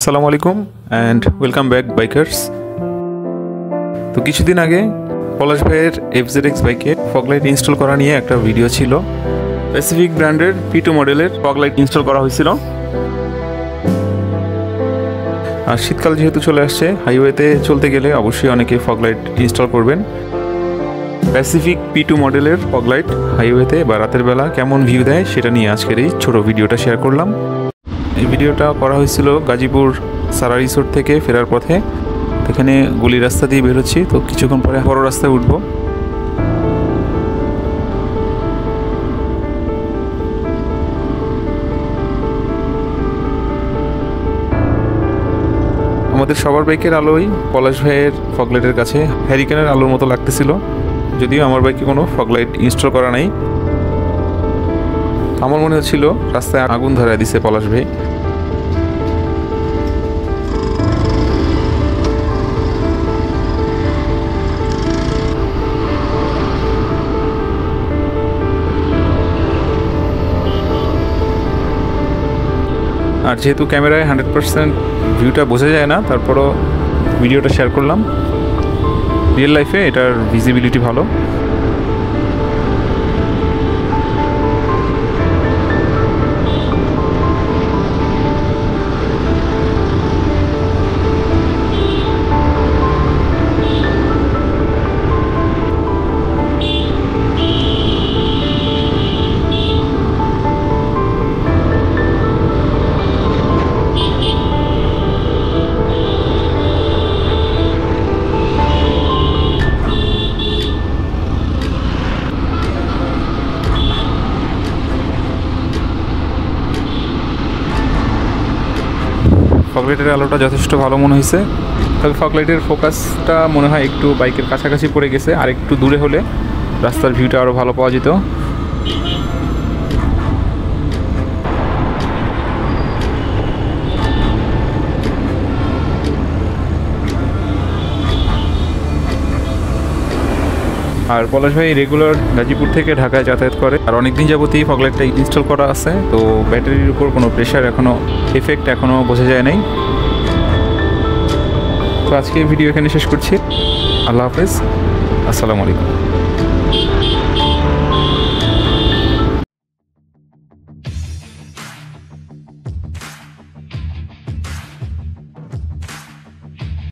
আসসালামু আলাইকুম and welcome back bikers. তো কিছুদিন আগে পলাশ ভাইয়ের FZX বাইকে ফগলাইট ইনস্টল করা নিয়ে একটা ভিডিও ছিল। প্যাসিফিক ব্র্যান্ডের P2 মডেলের ফগলাইট ইনস্টল করা হয়েছিল। আর শীতকাল যেহেতু চলে আসছে, হাইওয়েতে চলতে গেলে অবশ্যই অনেকে ফগলাইট ইনস্টল করবেন। প্যাসিফিক P2 মডেলের ফগলাইট হাইওয়েতে বা রাতের বেলা কেমন ভিউ দেয় সেটা নিয়ে আজকের এই ছোটো ভিডিওটা শেয়ার করলাম। এই ভিডিওটা করা হয়েছিল গাজীপুর সারা রিসোর্ট থেকে ফেরার পথে। এখানে গলি রাস্তা দিয়ে বেরোচ্ছি, তো কিছুক্ষণ পরে বড় রাস্তায় উঠবো। আমাদের সবার বাইকের আলোই পলাশ ভাইয়ের ফগলাইটের কাছে হ্যারিকেনের আলোর মতো লাগতেছিল, যদিও আমার বাইকে কোনো ফগলাইট ইনস্টল করা নাই। আমার মনে হচ্ছিল রাস্তায় আগুন ধরায় দিছে পলাশ ভাই। আর যেহেতু ক্যামেরায় 100% ভিউটা বোঝা যায় না, তারপরও ভিডিওটা শেয়ার করলাম। রিয়েল লাইফে এটার ভিজিবিলিটি ভালো। ফগলাইটের আলোটা যথেষ্ট ভালো মনে হয়েছে, তবে ফগলাইটের ফোকাসটা মনে হয় একটু বাইকের কাছাকাছি পড়ে গেছে। আর একটু দূরে হলে রাস্তার ভিউটা আরও ভালো পাওয়া যেত। আর পলাশ ভাই রেগুলার গাজীপুর থেকে ঢাকায় যাতায়াত করে, আর অনেকদিন যাবতই ফগলাইটটা ইনস্টল করা আছে। তো ব্যাটারির উপর কোনো প্রেশার এফেক্ট এখনও বোঝা যায় নাই। তো আজকে ভিডিও এখানে শেষ করছি। আল্লাহ হাফেজ, আসসালামু আলাইকুম।